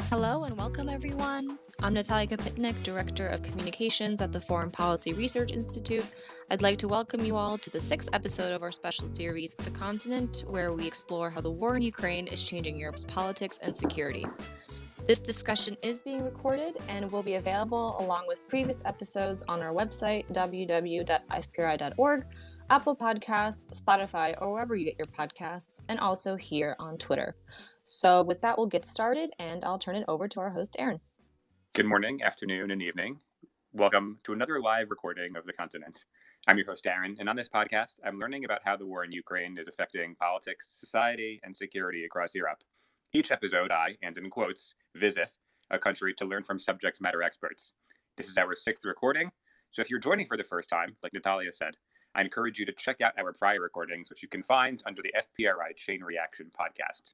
Hello and welcome, everyone. I'm Natalia Kapitnik, Director of Communications at the Foreign Policy Research Institute. I'd like to welcome you all to the sixth episode of our special series, The Continent, where we explore how the war in Ukraine is changing Europe's politics and security. This discussion is being recorded and will be available along with previous episodes on our website, www.ifpri.org, Apple Podcasts, Spotify, or wherever you get your podcasts, and also here on Twitter. So with that, we'll get started, and I'll turn it over to our host, Aaron. Good morning, afternoon, and evening. Welcome to another live recording of The Continent. I'm your host, Aaron, and on this podcast, I'm learning about how the war in Ukraine is affecting politics, society, and security across Europe. Each episode, I, and in quotes, visit a country to learn from subject matter experts. This is our sixth recording, so if you're joining for the first time, like Natalia said, I encourage you to check out our prior recordings, which you can find under the FPRI Chain Reaction podcast.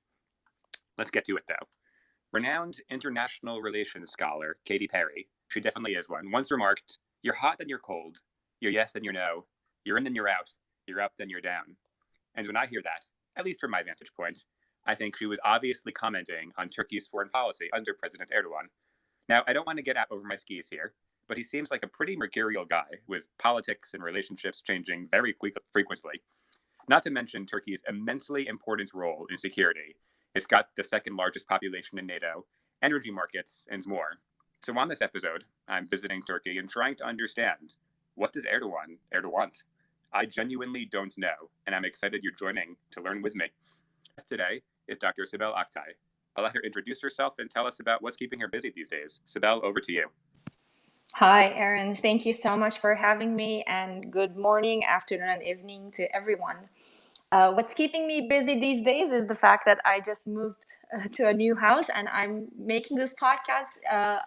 Let's get to it, though. Renowned international relations scholar Katy Perry, she definitely is one, once remarked, "You're hot, then you're cold. You're yes, then you're no. You're in, then you're out. You're up, then you're down." And when I hear that, at least from my vantage point, I think she was obviously commenting on Turkey's foreign policy under President Erdogan. Now, I don't want to get out over my skis here, but he seems like a pretty mercurial guy, with politics and relationships changing very frequently. Not to mention Turkey's immensely important role in security. It's got the second largest population in NATO, energy markets, and more. So on this episode, I'm visiting Turkey and trying to understand, what does Erdogan Erdo-want? I genuinely don't know, and I'm excited you're joining to learn with me. Today is Dr. Sibel Oktay. I'll let her introduce herself and tell us about what's keeping her busy these days. Sibel, over to you. Hi, Aaron. Thank you so much for having me, and good morning, afternoon, and evening to everyone. What's keeping me busy these days is the fact that I just moved to a new house and I'm making this podcast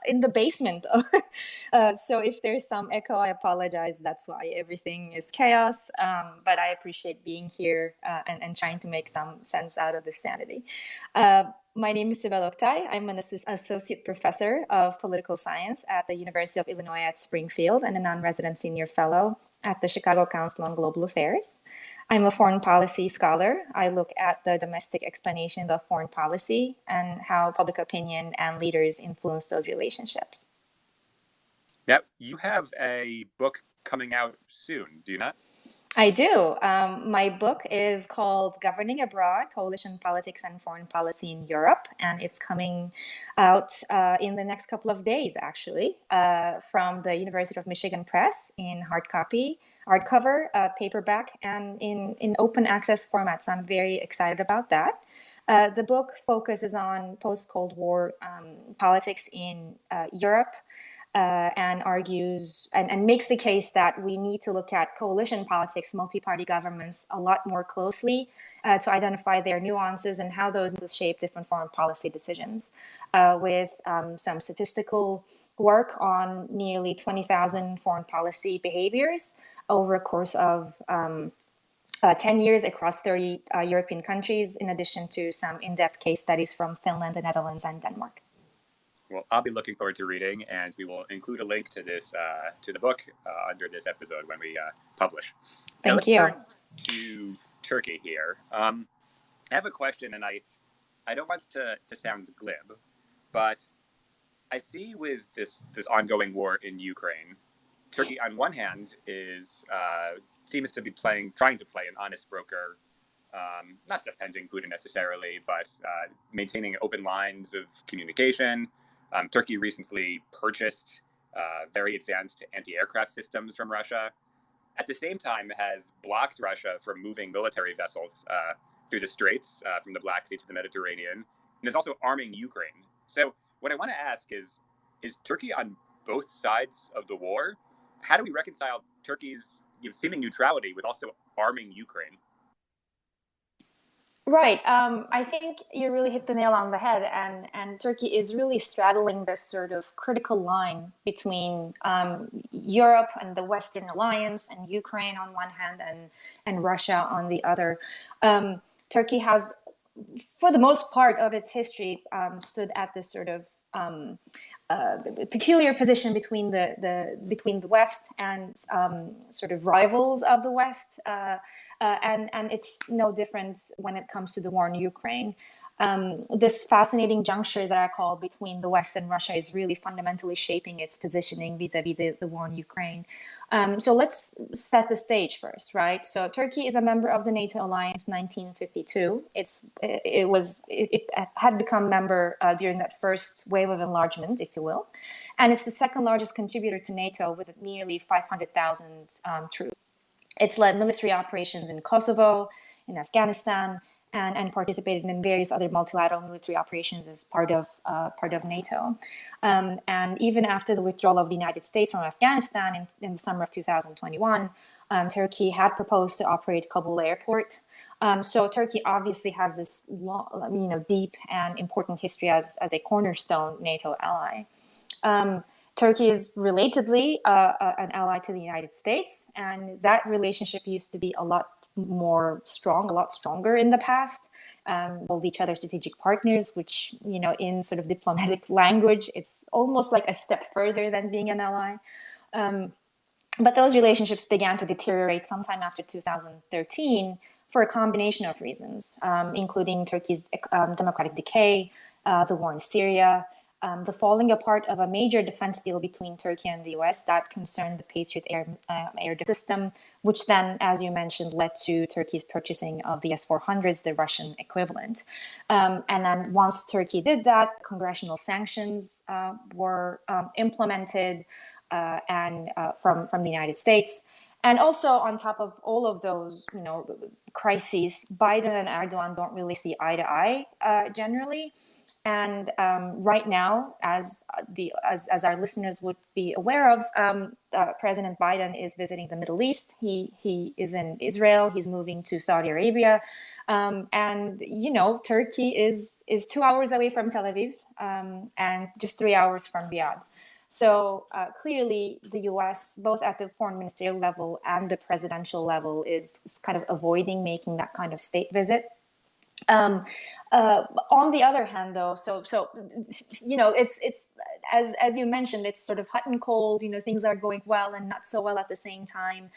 in the basement. So if there's some echo, I apologize. That's why everything is chaos. But I appreciate being here and trying to make some sense out of this sanity. My name is Sibel Oktay. I'm an associate professor of political science at the University of Illinois at Springfield and a non-resident senior fellow at the Chicago Council on Global Affairs. I'm a foreign policy scholar. I look at the domestic explanations of foreign policy and how public opinion and leaders influence those relationships. Now, you have a book coming out soon, do you not? I do. My book is called Governing Abroad, Coalition Politics and Foreign Policy in Europe, and it's coming out in the next couple of days, actually, from the University of Michigan Press in hardcover, paperback, and in open access format. So I'm very excited about that. The book focuses on post-Cold War politics in Europe, and argues and makes the case that we need to look at coalition politics, multi-party governments a lot more closely to identify their nuances and how those shape different foreign policy decisions. With some statistical work on nearly 20,000 foreign policy behaviors over a course of 10 years across 30 European countries, in addition to some in-depth case studies from Finland, the Netherlands, and Denmark. Well, I'll be looking forward to reading, and we will include a link to this to the book under this episode when we publish. Thank you. Turn to Turkey here. I have a question, and I don't want to sound glib, but I see with this ongoing war in Ukraine, Turkey on one hand seems to be trying to play an honest broker, not defending Putin necessarily, but maintaining open lines of communication. Turkey recently purchased very advanced anti-aircraft systems from Russia. At the same time, has blocked Russia from moving military vessels through the Straits from the Black Sea to the Mediterranean, and is also arming Ukraine. So what I want to ask is Turkey on both sides of the war? How do we reconcile Turkey's seeming neutrality with also arming Ukraine? Right. I think you really hit the nail on the head, and Turkey is really straddling this sort of critical line between Europe and the Western alliance and Ukraine on one hand and Russia on the other. Turkey has, for the most part of its history, stood at this sort of peculiar position between between the West and sort of rivals of the West, and it's no different when it comes to the war in Ukraine. This fascinating juncture that I call between the West and Russia is really fundamentally shaping its positioning vis-a-vis the war in Ukraine. So let's set the stage first, right? So Turkey is a member of the NATO alliance 1952. It had become member during that first wave of enlargement, if you will. And it's the second largest contributor to NATO with nearly 500,000 troops. It's led military operations in Kosovo, in Afghanistan, and participated in various other multilateral military operations as part of NATO. And even after the withdrawal of the United States from Afghanistan in the summer of 2021, Turkey had proposed to operate Kabul airport. So Turkey obviously has this deep and important history as a cornerstone NATO ally. Turkey is relatedly an ally to the United States, and that relationship used to be a lot stronger in the past. Called each other strategic partners, which, in sort of diplomatic language, it's almost like a step further than being an ally. But those relationships began to deteriorate sometime after 2013 for a combination of reasons, including Turkey's democratic decay, the war in Syria, the falling apart of a major defense deal between Turkey and the US that concerned the Patriot air system, which then, as you mentioned, led to Turkey's purchasing of the S-400s, the Russian equivalent. And then once Turkey did that, congressional sanctions were implemented from the United States. And also on top of all of those, crises, Biden and Erdogan don't really see eye to eye generally. And right now, as our listeners would be aware of, President Biden is visiting the Middle East. He is in Israel. He's moving to Saudi Arabia, and Turkey is 2 hours away from Tel Aviv, and just 3 hours from Riyadh. So clearly, the U.S., both at the foreign ministerial level and the presidential level, is kind of avoiding making that kind of state visit. On the other hand, though, so it's as you mentioned, it's sort of hot and cold. Things are going well and not so well at the same time.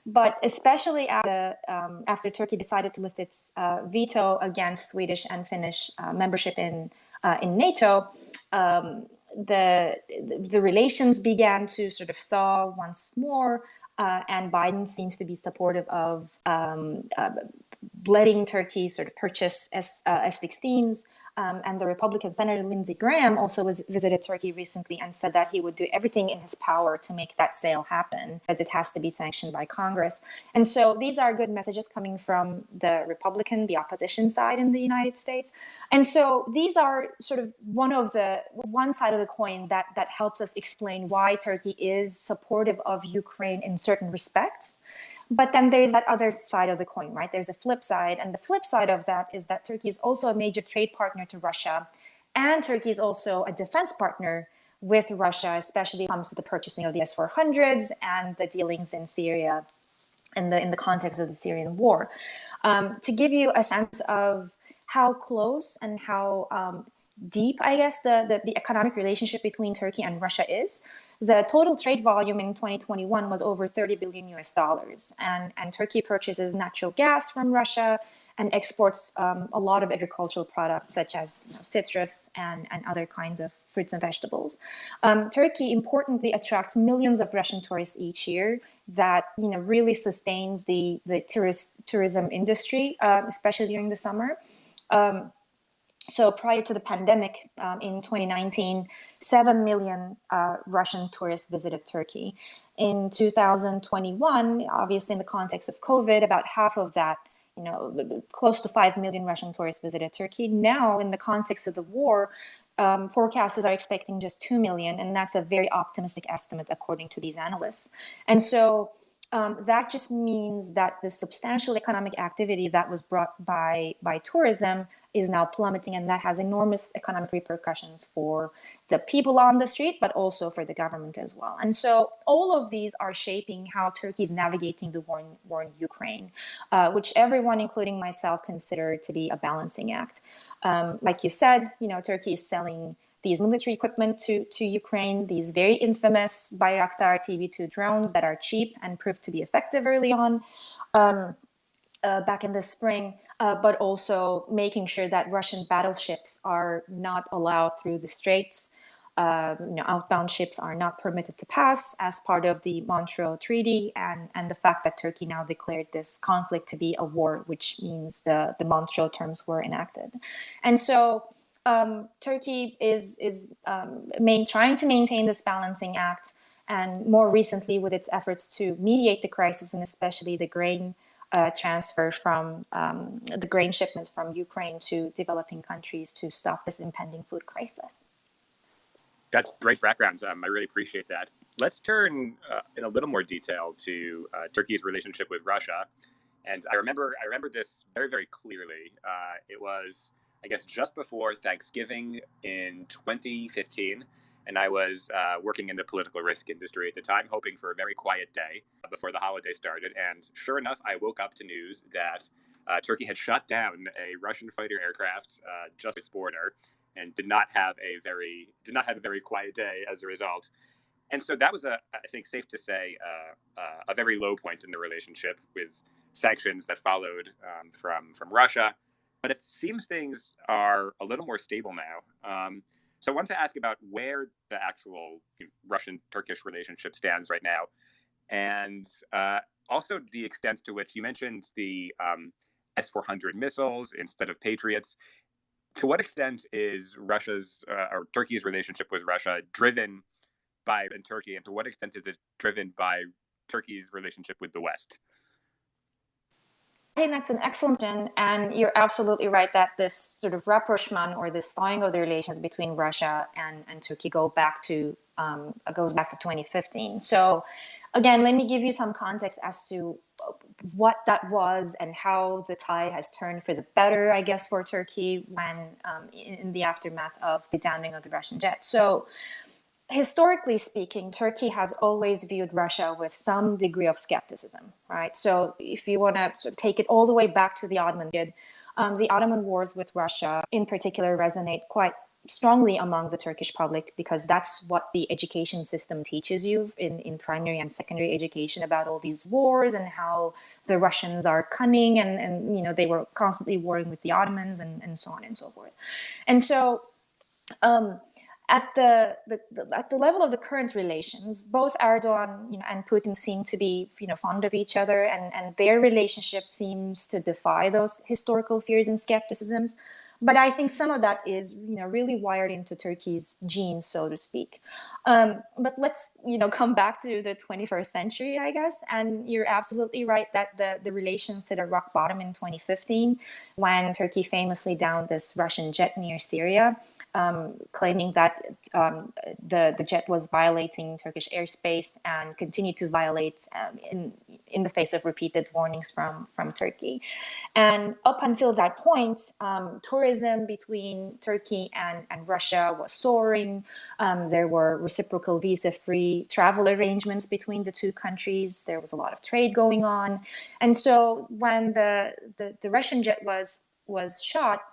But especially after Turkey decided to lift its veto against Swedish and Finnish membership in NATO, the relations began to sort of thaw once more. And Biden seems to be supportive of letting Turkey sort of purchase F-16s. And the Republican Senator Lindsey Graham also visited Turkey recently and said that he would do everything in his power to make that sale happen, as it has to be sanctioned by Congress. And so these are good messages coming from the opposition side in the United States. And so these are sort of one side of the coin that helps us explain why Turkey is supportive of Ukraine in certain respects. But then there's that other side of the coin, right? There's a flip side. And the flip side of that is that Turkey is also a major trade partner to Russia. And Turkey is also a defense partner with Russia, especially when it comes to the purchasing of the S-400s and the dealings in Syria in the context of the Syrian war. To give you a sense of how close and how deep, I guess, the economic relationship between Turkey and Russia is, the total trade volume in 2021 was over $30 billion US. And Turkey purchases natural gas from Russia and exports a lot of agricultural products such as citrus and other kinds of fruits and vegetables. Turkey importantly attracts millions of Russian tourists each year that really sustains the tourism industry, especially during the summer. So prior to the pandemic, in 2019, 7 million Russian tourists visited Turkey. In 2021, obviously in the context of COVID, about half of that, close to 5 million Russian tourists visited Turkey. Now, in the context of the war, forecasters are expecting just 2 million, and that's a very optimistic estimate according to these analysts. And so that just means that the substantial economic activity that was brought by tourism is now plummeting, and that has enormous economic repercussions for the people on the street, but also for the government as well. And so all of these are shaping how Turkey is navigating the war in Ukraine, which everyone, including myself, consider to be a balancing act. Like you said, Turkey is selling these military equipment to Ukraine, these very infamous Bayraktar TV-2 drones that are cheap and proved to be effective early on back in the spring, but also making sure that Russian battleships are not allowed through the straits. Outbound ships are not permitted to pass as part of the Montreal Treaty, and the fact that Turkey now declared this conflict to be a war, which means the Montreal terms were enacted. And so Turkey is trying to maintain this balancing act, and more recently with its efforts to mediate the crisis, and especially the grain transfer from the grain shipment from Ukraine to developing countries to stop this impending food crisis. That's great background. I really appreciate that. Let's turn in a little more detail to Turkey's relationship with Russia. And I remember this very, very clearly. It was, I guess, just before Thanksgiving in 2015. And I was working in the political risk industry at the time, hoping for a very quiet day before the holiday started. And sure enough, I woke up to news that Turkey had shot down a Russian fighter aircraft just at its border, and did not have a very quiet day as a result. And so that was I think safe to say, a very low point in the relationship, with sanctions that followed from Russia. But it seems things are a little more stable now. So I wanted to ask about where the actual Russian-Turkish relationship stands right now, and also the extent to which you mentioned the S-400 missiles instead of Patriots. To what extent is Russia's or Turkey's relationship with Russia driven by Turkey, and to what extent is it driven by Turkey's relationship with the West? I think that's an excellent question, and you're absolutely right that this sort of rapprochement, or this thawing of the relations between Russia and Turkey goes back to 2015. So again, let me give you some context as to what that was and how the tide has turned for the better, I guess, for Turkey when in the aftermath of the downing of the Russian jet. So historically speaking, Turkey has always viewed Russia with some degree of skepticism, right? So if you want to take it all the way back to the Ottoman period, the Ottoman wars with Russia in particular resonate quite strongly among the Turkish public, because that's what the education system teaches you in primary and secondary education, about all these wars and how the Russians are cunning and they were constantly warring with the Ottomans and so on and so forth. And so at the level of the current relations, both Erdogan and Putin seem to be fond of each other, and their relationship seems to defy those historical fears and skepticisms. But I think some of that is, really wired into Turkey's genes, so to speak. But let's, come back to the 21st century, I guess. And you're absolutely right that the relations hit a rock bottom in 2015, when Turkey famously downed this Russian jet near Syria, claiming that the jet was violating Turkish airspace and continued to violate in the face of repeated warnings from Turkey. And up until that point, tourism between Turkey and Russia was soaring. There were reciprocal visa-free travel arrangements between the two countries. There was a lot of trade going on. And so when the Russian jet was shot,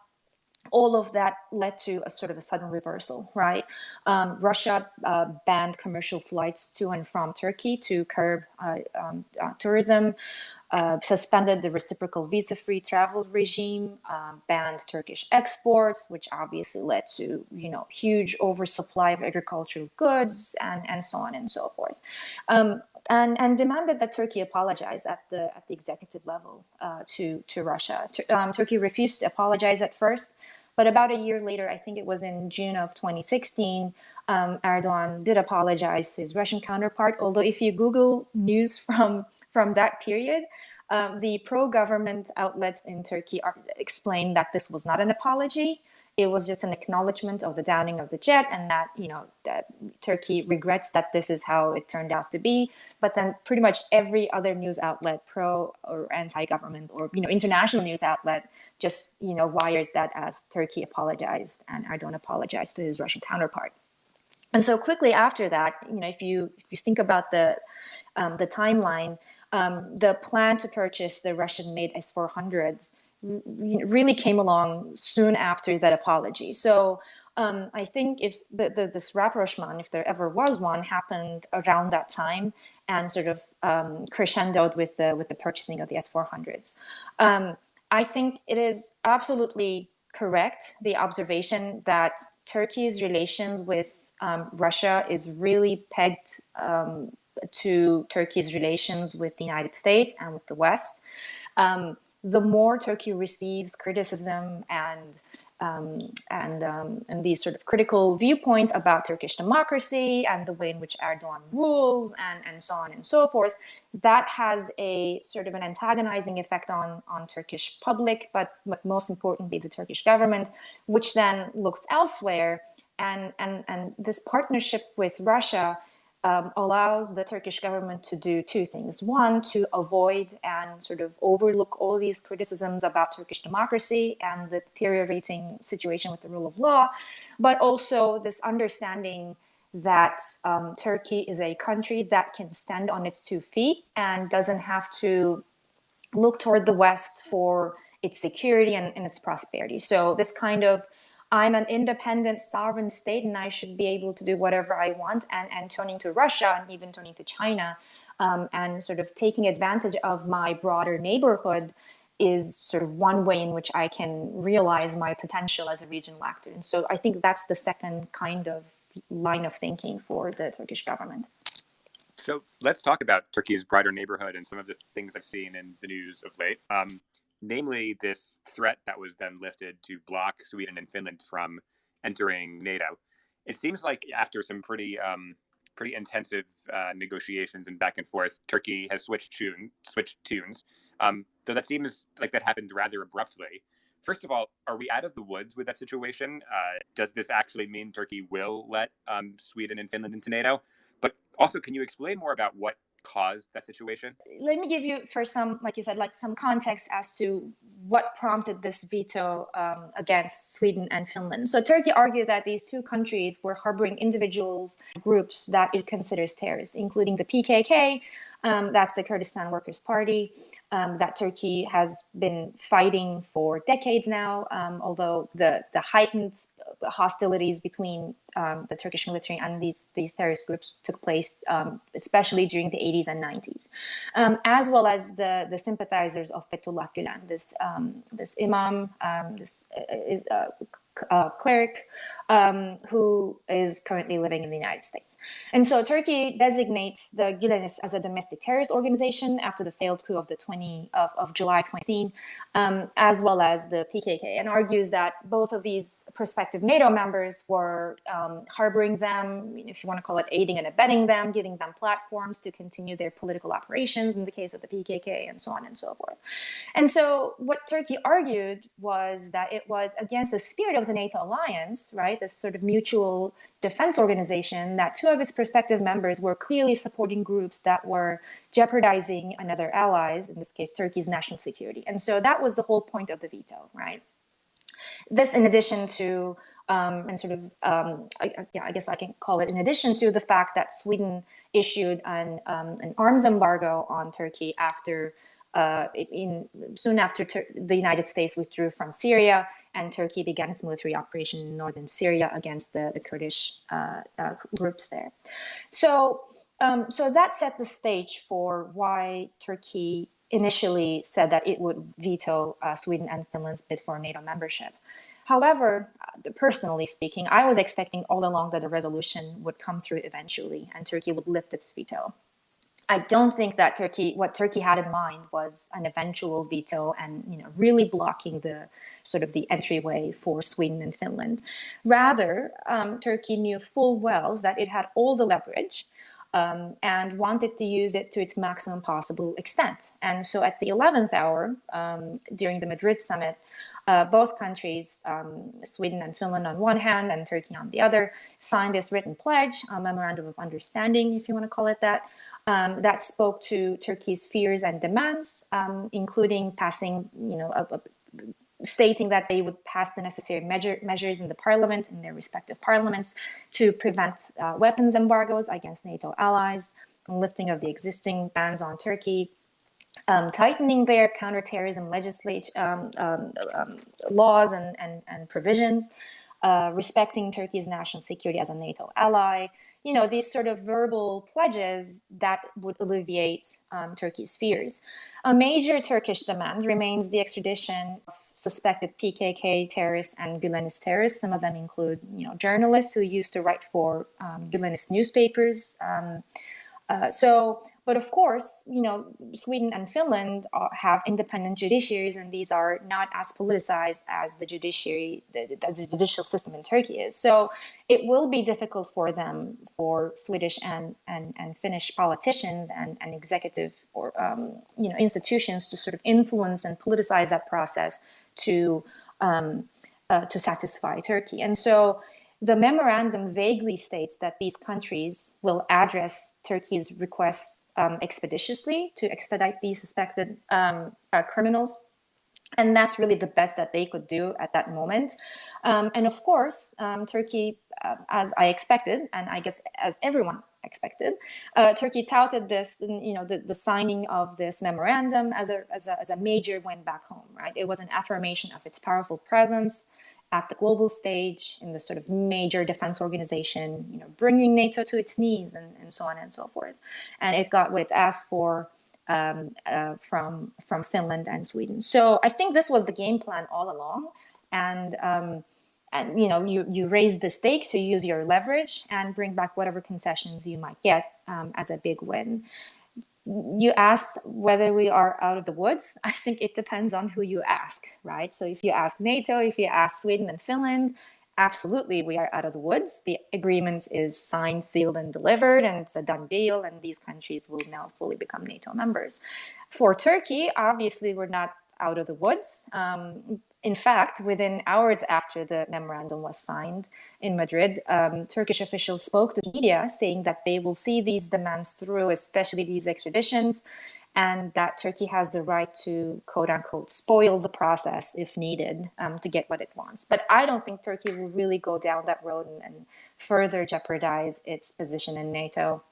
all of that led to a sort of a sudden reversal, right? Russia banned commercial flights to and from Turkey to curb tourism, suspended the reciprocal visa-free travel regime, banned Turkish exports, which obviously led to huge oversupply of agricultural goods and so on and so forth, and demanded that Turkey apologize at the executive level to Russia. Turkey refused to apologize at first, but about a year later, I think it was in June of 2016, Erdogan did apologize to his Russian counterpart. Although if you Google news from that period, the pro-government outlets in Turkey explained that this was not an apology. It was just an acknowledgement of the downing of the jet, and that that Turkey regrets that this is how it turned out to be. But then pretty much every other news outlet, pro or anti-government, or international news outlet, just wired that as Turkey apologized and Erdogan apologized to his Russian counterpart. And so quickly after that, if you think about the timeline, the plan to purchase the Russian-made S-400s really came along soon after that apology. So I think if this rapprochement, if there ever was one, happened around that time and sort of crescendoed with the purchasing of the S-400s. I think it is absolutely correct, the observation that Turkey's relations with Russia is really pegged to Turkey's relations with the United States and with the West. The more Turkey receives criticism and these sort of critical viewpoints about Turkish democracy and the way in which Erdogan rules and so on and so forth, that has a sort of an antagonizing effect on Turkish public, but most importantly, the Turkish government, which then looks elsewhere. And this partnership with Russia allows the Turkish government to do two things. One, to avoid and sort of overlook all these criticisms about Turkish democracy and the deteriorating situation with the rule of law, but also this understanding that Turkey is a country that can stand on its 2 feet and doesn't have to look toward the West for its security and its prosperity. So this kind of I'm an independent sovereign state and I should be able to do whatever I want, and turning to Russia and even turning to China and sort of taking advantage of my broader neighborhood is sort of one way in which I can realize my potential as a regional actor. And so I think that's the second kind of line of thinking for the Turkish government. So let's talk about Turkey's broader neighborhood and some of the things I've seen in the news of late. Namely, this threat that was then lifted to block Sweden and Finland from entering NATO. It seems like after some pretty intensive negotiations and back and forth, Turkey has switched tunes. Though that seems like that happened rather abruptly. First of all, are we out of the woods with that situation? Does this actually mean Turkey will let Sweden and Finland into NATO? But also, can you explain more about what caused that situation? Let me give you first some, like you said, like some context as to what prompted this veto against Sweden and Finland. So Turkey argued that these two countries were harboring individuals, groups that it considers terrorists, including the PKK, that's the Kurdistan Workers' Party, that Turkey has been fighting for decades now, although the heightened hostilities between the Turkish military and these terrorist groups took place, especially during the 80s and 90s, as well as the sympathizers of Fethullah Gulen, this imam, cleric who is currently living in the United States. And so Turkey designates the Gülenists as a domestic terrorist organization after the failed coup of July 2016, as well as the PKK, and argues that both of these prospective NATO members were harboring them, if you want to call it aiding and abetting them, giving them platforms to continue their political operations in the case of the PKK, and so on and so forth. And so what Turkey argued was that it was against the spirit of the NATO alliance, right, this sort of mutual defense organization, that two of its prospective members were clearly supporting groups that were jeopardizing another allies, in this case, Turkey's national security. And so that was the whole point of the veto, right? This, in addition to, I guess I can call it in addition to the fact that Sweden issued an arms embargo on Turkey after soon after the United States withdrew from Syria, and Turkey began its military operation in northern Syria against the Kurdish groups there. So that set the stage for why Turkey initially said that it would veto Sweden and Finland's bid for NATO membership. However, personally speaking, I was expecting all along that a resolution would come through eventually and Turkey would lift its veto. I don't think that what Turkey had in mind was an eventual veto and really blocking the sort of the entryway for Sweden and Finland. Rather, Turkey knew full well that it had all the leverage and wanted to use it to its maximum possible extent. And so at the 11th hour, during the Madrid summit, both countries, Sweden and Finland on one hand and Turkey on the other, signed this written pledge, a memorandum of understanding, if you want to call it that, that spoke to Turkey's fears and demands, including passing, stating that they would pass the necessary measures in the parliament, in their respective parliaments, to prevent weapons embargoes against NATO allies, and lifting of the existing bans on Turkey, tightening their counterterrorism laws and provisions, respecting Turkey's national security as a NATO ally. These sort of verbal pledges that would alleviate Turkey's fears. A major Turkish demand remains the extradition of suspected PKK terrorists and Gülenist terrorists. Some of them include, journalists who used to write for Gülenist newspapers. But of course, Sweden and Finland have independent judiciaries, and these are not as politicized as the judicial system in Turkey is. So it will be difficult for them, for Swedish and Finnish politicians and executive or institutions to sort of influence and politicize that process to satisfy Turkey. And so the memorandum vaguely states that these countries will address Turkey's requests expeditiously to expedite these suspected criminals. And that's really the best that they could do at that moment. And of course, Turkey, as I expected, and I guess as everyone expected, Turkey touted this, the signing of this memorandum as a major win back home, right? It was an affirmation of its powerful presence at the global stage in the sort of major defense organization, bringing NATO to its knees and so on and so forth. And it got what it asked for from Finland and Sweden. So I think this was the game plan all along. And you raise the stakes, you use your leverage and bring back whatever concessions you might get as a big win. You asked whether we are out of the woods. I think it depends on who you ask, right? So if you ask NATO, if you ask Sweden and Finland, absolutely, we are out of the woods. The agreement is signed, sealed, and delivered, and it's a done deal, and these countries will now fully become NATO members. For Turkey, obviously, we're not out of the woods. In fact, within hours after the memorandum was signed in Madrid, Turkish officials spoke to the media saying that they will see these demands through, especially these extraditions, and that Turkey has the right to, quote unquote, spoil the process if needed to get what it wants. But I don't think Turkey will really go down that road and further jeopardize its position in NATO,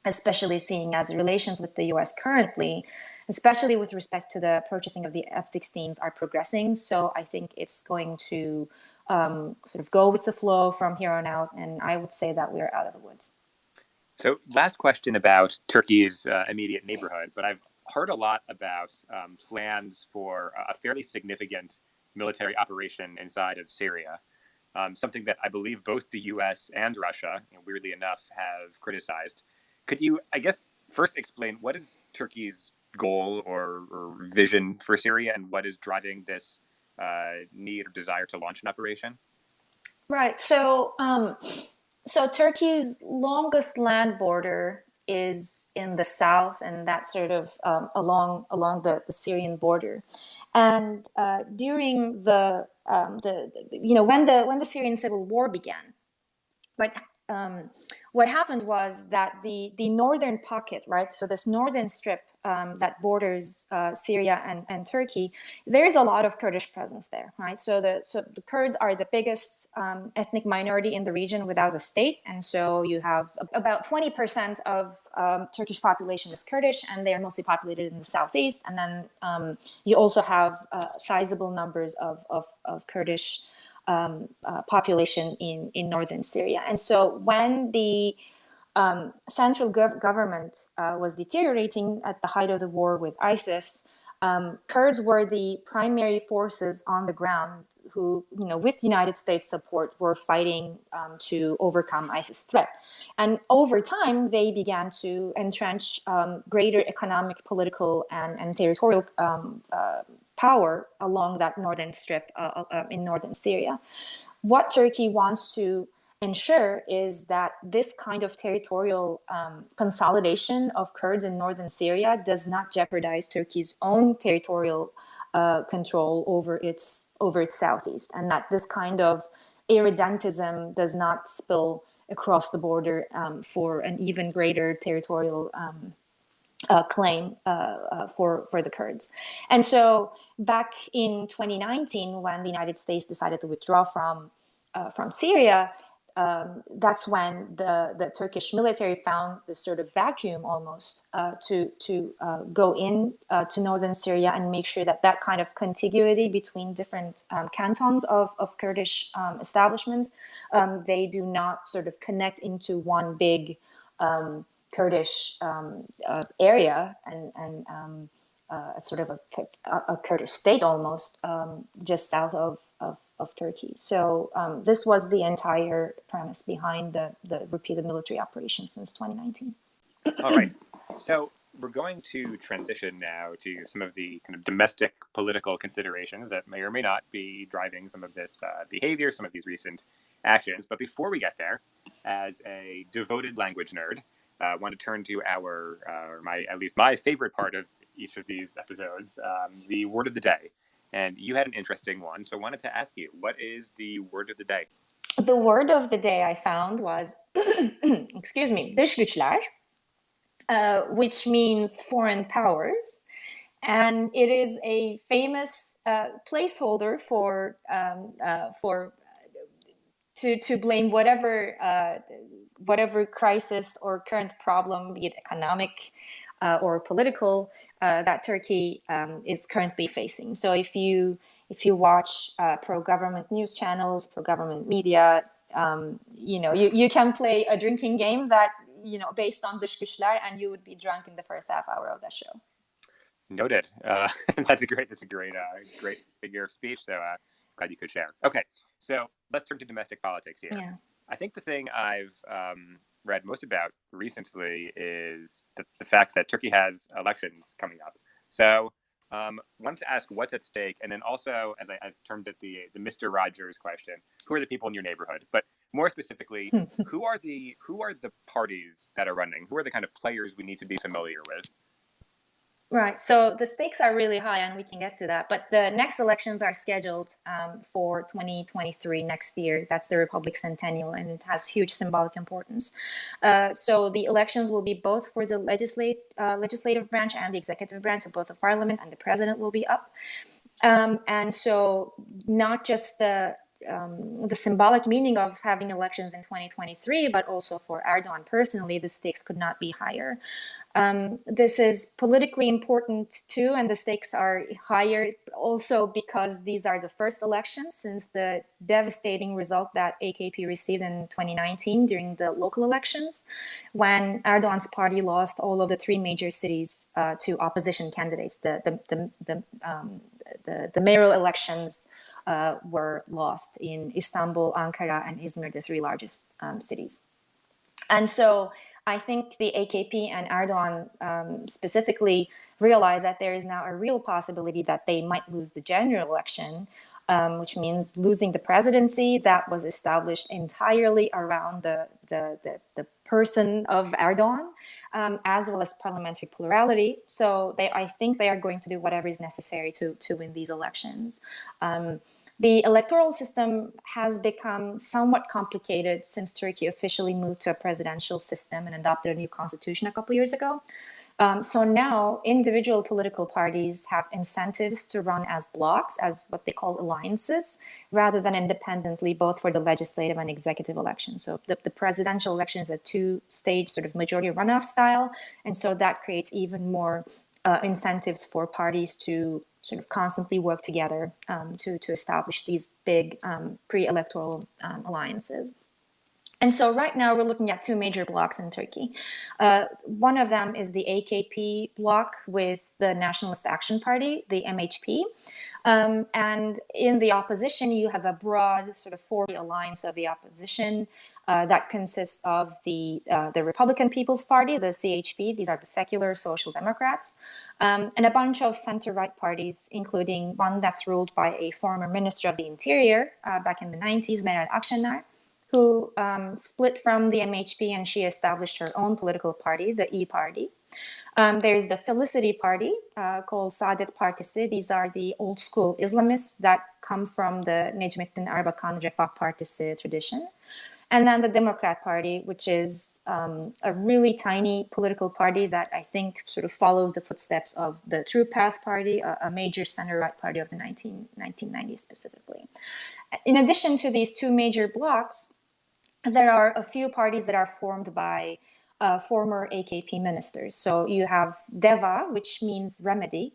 especially seeing as relations with the US currently, especially with respect to the purchasing of the F-16s, are progressing. So I think it's going to sort of go with the flow from here on out. And I would say that we're out of the woods. So last question about Turkey's immediate neighborhood, but I've heard a lot about plans for a fairly significant military operation inside of Syria, something that I believe both the US and Russia, weirdly enough, have criticized. Could you, I guess, first explain what is Turkey's goal or vision for Syria, and what is driving this need or desire to launch an operation? Right. So Turkey's longest land border is in the south, and that's sort of along the Syrian border. And during when the Syrian civil war began, what happened was that the northern pocket, right? So this northern strip that borders Syria and Turkey, there's a lot of Kurdish presence there, right? So the Kurds are the biggest ethnic minority in the region without a state, and so you have about 20% of Turkish population is Kurdish, and they are mostly populated in the southeast. And then you also have sizable numbers of Kurdish population in northern Syria. And so when the central government was deteriorating at the height of the war with ISIS, Kurds were the primary forces on the ground who, with United States support, were fighting to overcome ISIS threat. And over time, they began to entrench greater economic, political, and territorial power along that northern strip in northern Syria. What Turkey wants to ensure is that this kind of territorial consolidation of Kurds in northern Syria does not jeopardize Turkey's own territorial control over its southeast, and that this kind of irredentism does not spill across the border for an even greater territorial claim for the Kurds. And so back in 2019, when the United States decided to withdraw from Syria, that's when the Turkish military found this sort of vacuum almost to go in to northern Syria and make sure that that kind of contiguity between different cantons of Kurdish establishments, they do not sort of connect into one big Kurdish area and sort of a Kurdish state almost just south of Turkey. So this was the entire premise behind the repeated military operations since 2019. All right. So we're going to transition now to some of the kind of domestic political considerations that may or may not be driving some of this behavior, some of these recent actions. But before we get there, as a devoted language nerd, I want to turn to at least my favorite part of each of these episodes, the word of the day. And you had an interesting one, so I wanted to ask you, what is the word of the day? The word of the day I found was, excuse me, dış güçler, which means foreign powers. And it is a famous placeholder to blame whatever crisis or current problem, be it economic or political, that Turkey is currently facing. So if you watch pro-government news channels, pro-government media, you can play a drinking game that based on dış güçler, and you would be drunk in the first half hour of that show. Noted. That's a great figure of speech. So glad you could share. Okay, so let's turn to domestic politics here. Yeah. I think the thing I've read most about recently is the fact that Turkey has elections coming up. So wanted to ask what's at stake, and then also, as I've termed it, the Mr. Rogers question: who are the people in your neighborhood? But more specifically, who are the parties that are running? Who are the kind of players we need to be familiar with? Right. So the stakes are really high, and we can get to that. But the next elections are scheduled for 2023, next year. That's the Republic Centennial, and it has huge symbolic importance. So the elections will be both for the legislative branch and the executive branch. So both the parliament and the president will be up. And so not just the symbolic meaning of having elections in 2023, but also for Erdogan personally, the stakes could not be higher. This is politically important too, and the stakes are higher also because these are the first elections since the devastating result that AKP received in 2019 during the local elections, when Erdogan's party lost all of the three major cities to opposition candidates. The mayoral elections were lost in Istanbul, Ankara, and Izmir, the three largest cities. And so I think the AKP and Erdogan specifically realize that there is now a real possibility that they might lose the general election, which means losing the presidency that was established entirely around the person of Erdogan, as well as parliamentary plurality. So I think they are going to do whatever is necessary to win these elections. The electoral system has become somewhat complicated since Turkey officially moved to a presidential system and adopted a new constitution a couple years ago. So now individual political parties have incentives to run as blocs, as what they call alliances, rather than independently, both for the legislative and executive elections. So the presidential election is a two-stage sort of majority runoff style. And so that creates even more incentives for parties to sort of constantly work together to establish these big pre-electoral alliances. And so right now we're looking at two major blocs in Turkey. One of them is the AKP bloc with the Nationalist Action Party, the MHP. And in the opposition, you have a broad sort of four-party alliance of the opposition that consists of the Republican People's Party, the CHP, these are the secular Social Democrats, and a bunch of center-right parties, including one that's ruled by a former Minister of the Interior back in the 90s, Meral Akşener, who split from the MHP and she established her own political party, the İYİ Party. There's the Felicity Party called Saadet Partisi. These are the old school Islamists that come from the Necmettin Erbakan Refah Partisi tradition. And then the Democrat Party, which is a really tiny political party that I think sort of follows the footsteps of the True Path Party, a major center-right party of the 1990s specifically. In addition to these two major blocs, there are a few parties that are formed by former AKP ministers. So you have DEVA, which means remedy,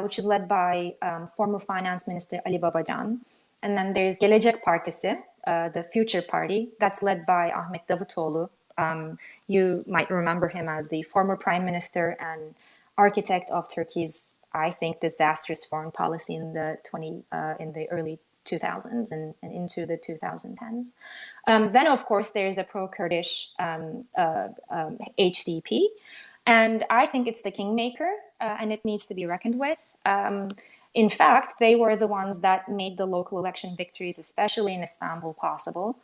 which is led by former finance minister Ali Babacan. And then there's Gelecek Partisi, the Future Party, that's led by Ahmet Davutoğlu. You might remember him as the former prime minister and architect of Turkey's, I think, disastrous foreign policy in the early 2000s and into the 2010s. Then, of course, there's a pro-Kurdish HDP, and I think it's the kingmaker, and it needs to be reckoned with. In fact, they were the ones that made the local election victories, especially in Istanbul, possible.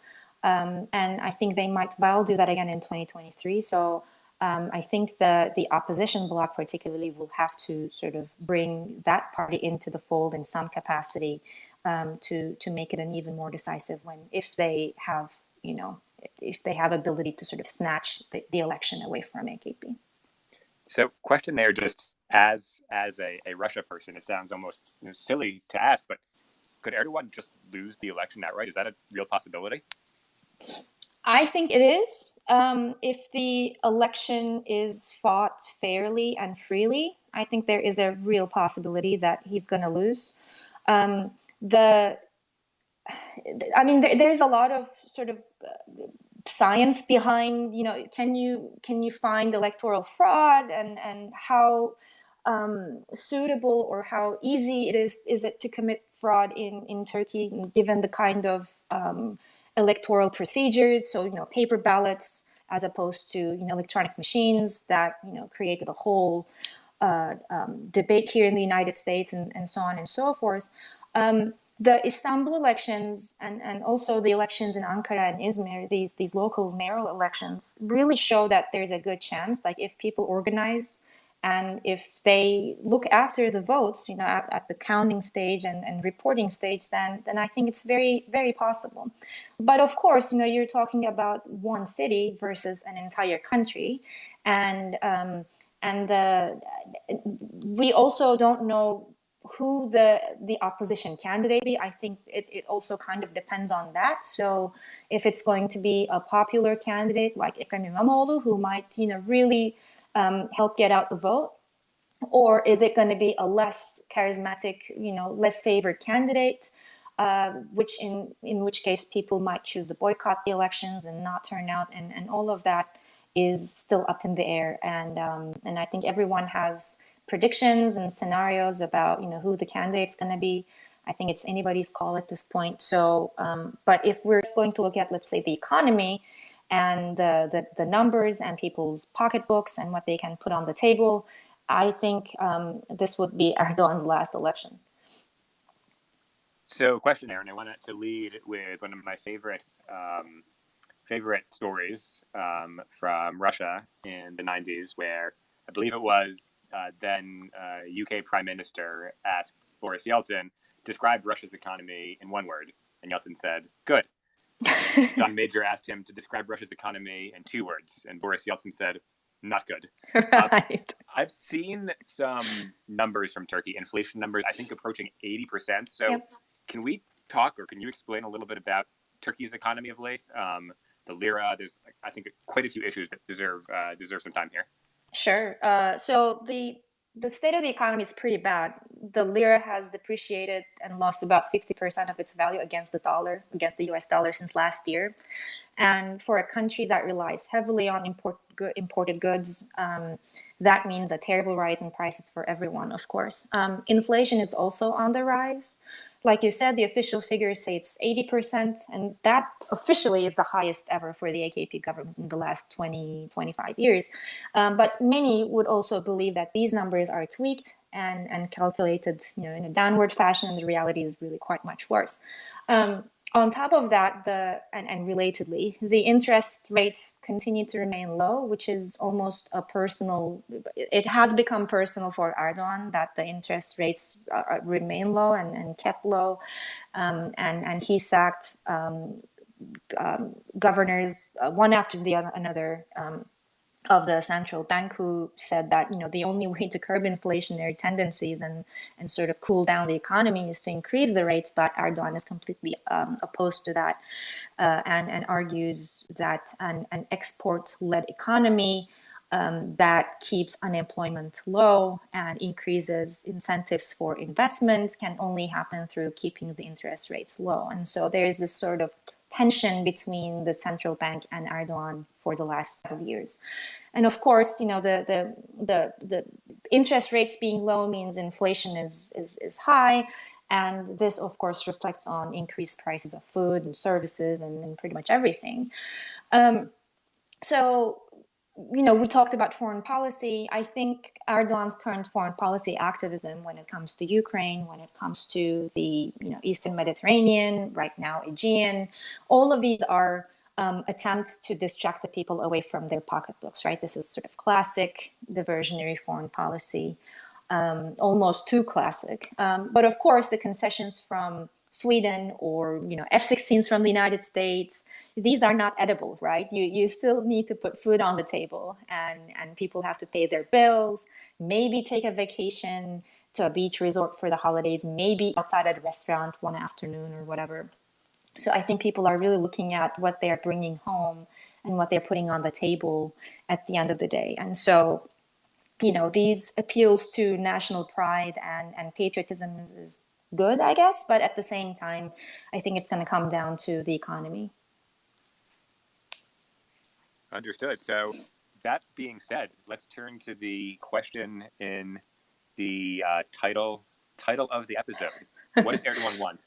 And I think they might well do that again in 2023. So I think the opposition bloc particularly will have to sort of bring that party into the fold in some capacity to make it an even more decisive win if they have, if they have ability to sort of snatch the election away from AKP. So, question there, just as a Russia person, it sounds almost silly to ask, but could Erdogan just lose the election outright? Is that a real possibility? I think it is. If the election is fought fairly and freely, I think there is a real possibility that he's going to lose. There's a lot of sort of science behind, can you find electoral fraud and how suitable or how easy is it to commit fraud in Turkey, given the kind of electoral procedures, so paper ballots as opposed to electronic machines that created a whole debate here in the United States and so on and so forth. The Istanbul elections and also the elections in Ankara and Izmir, these local mayoral elections, really show that there's a good chance, like if people organize and if they look after the votes, at the counting stage and reporting stage, then I think it's very, very possible. But of course, you're talking about one city versus an entire country, and we also don't know who the opposition candidate be. I think it also kind of depends on that. So if it's going to be a popular candidate like Ekrem İmamoğlu, who might really help get out the vote, or is it going to be a less charismatic, less favored candidate, in which case people might choose to boycott the elections and not turn out, and all of that is still up in the air. And I think everyone has predictions and scenarios about who the candidate's going to be. I think it's anybody's call at this point. So, but if we're going to look at, let's say, the economy and the numbers and people's pocketbooks and what they can put on the table, I think this would be Erdogan's last election. So, question, Aaron, I wanted to lead with one of my favorite stories from Russia in the 90s, where I believe it was then UK Prime Minister asked Boris Yeltsin, describe Russia's economy in one word. And Yeltsin said, good. John Major asked him to describe Russia's economy in 2 words. And Boris Yeltsin said, not good. Right. I've seen some numbers from Turkey, inflation numbers, I think approaching 80%. So yep. Can we talk, or can you explain a little bit about Turkey's economy of late? The lira, there's, I think, quite a few issues that deserve some time here. Sure. So the state of the economy is pretty bad. The lira has depreciated and lost about 50% of its value against the dollar, against the US dollar since last year. And for a country that relies heavily on imported goods, that means a terrible rise in prices for everyone, of course. Inflation is also on the rise. Like you said, the official figures say it's 80%, and that officially is the highest ever for the AKP government in the last 20, 25 years. But many would also believe that these numbers are tweaked and calculated in a downward fashion, and the reality is really quite much worse. On top of that, and relatedly, the interest rates continue to remain low, which is almost it has become personal for Erdogan that the interest rates remain low and kept low. And he sacked governors one after the another of the central bank, who said that the only way to curb inflationary tendencies and sort of cool down the economy is to increase the rates. But Erdogan is completely opposed to that, and argues that an export-led economy that keeps unemployment low and increases incentives for investment can only happen through keeping the interest rates low. And so there is this sort of tension between the central bank and Erdogan for the last several years. And of course, the interest rates being low means inflation is high. And this, of course, reflects on increased prices of food and services and pretty much everything. So, we talked about foreign policy. I think Erdogan's current foreign policy activism when it comes to Ukraine, when it comes to the Eastern Mediterranean, right now Aegean, all of these are attempts to distract the people away from their pocketbooks, right? This is sort of classic diversionary foreign policy, almost too classic. But of course, the concessions from Sweden or F-16s from the United States, these are not edible, right? You still need to put food on the table, and people have to pay their bills, maybe take a vacation to a beach resort for the holidays, maybe outside at a restaurant one afternoon or whatever. So I think people are really looking at what they're bringing home and what they're putting on the table at the end of the day. And so, these appeals to national pride and patriotism is good, I guess. But at the same time, I think it's going to come down to the economy. Understood. So that being said, let's turn to the question in the title of the episode. What does Erdogan want?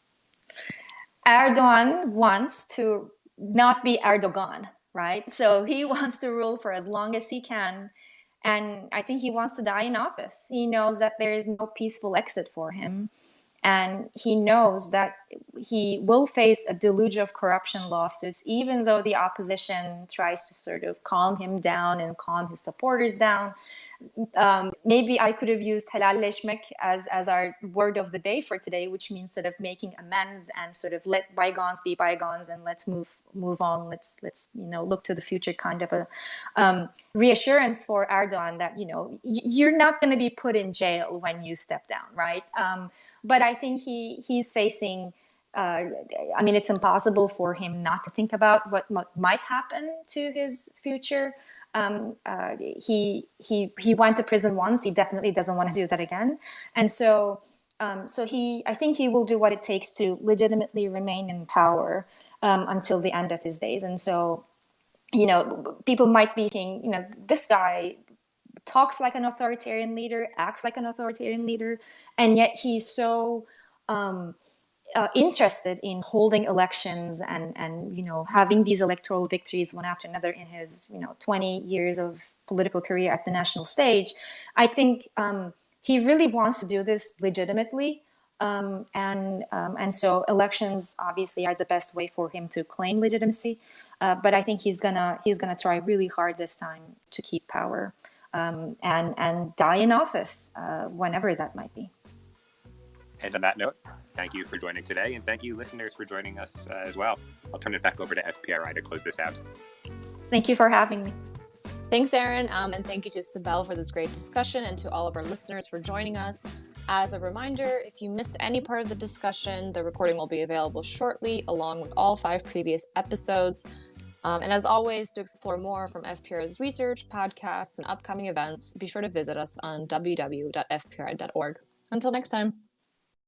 Erdogan wants to not be Erdogan, right? So he wants to rule for as long as he can. And I think he wants to die in office. He knows that there is no peaceful exit for him. And he knows that he will face a deluge of corruption lawsuits, even though the opposition tries to sort of calm him down and calm his supporters down. Maybe I could have used helalleşmek as our word of the day for today, which means sort of making amends and sort of let bygones be bygones and let's move on. Let's look to the future, kind of a reassurance for Erdogan that you're not going to be put in jail when you step down, right? But I think he's facing. It's impossible for him not to think about what might happen to his future. He went to prison once. He definitely doesn't want to do that again. And so I think he will do what it takes to legitimately remain in power until the end of his days. And so, people might be thinking, this guy talks like an authoritarian leader, acts like an authoritarian leader, and yet he's so interested in holding elections and having these electoral victories one after another in his 20 years of political career at the national stage. I think he really wants to do this legitimately, and so elections obviously are the best way for him to claim legitimacy. But I think he's gonna try really hard this time to keep power and die in office whenever that might be. And on that note, thank you for joining today, and thank you, listeners, for joining us as well. I'll turn it back over to FPRI to close this out. Thank you for having me. Thanks, Erin, and thank you to Sibel for this great discussion and to all of our listeners for joining us. As a reminder, if you missed any part of the discussion, the recording will be available shortly, along with all 5 previous episodes. And as always, to explore more from FPRI's research, podcasts, and upcoming events, be sure to visit us on www.fpri.org. Until next time.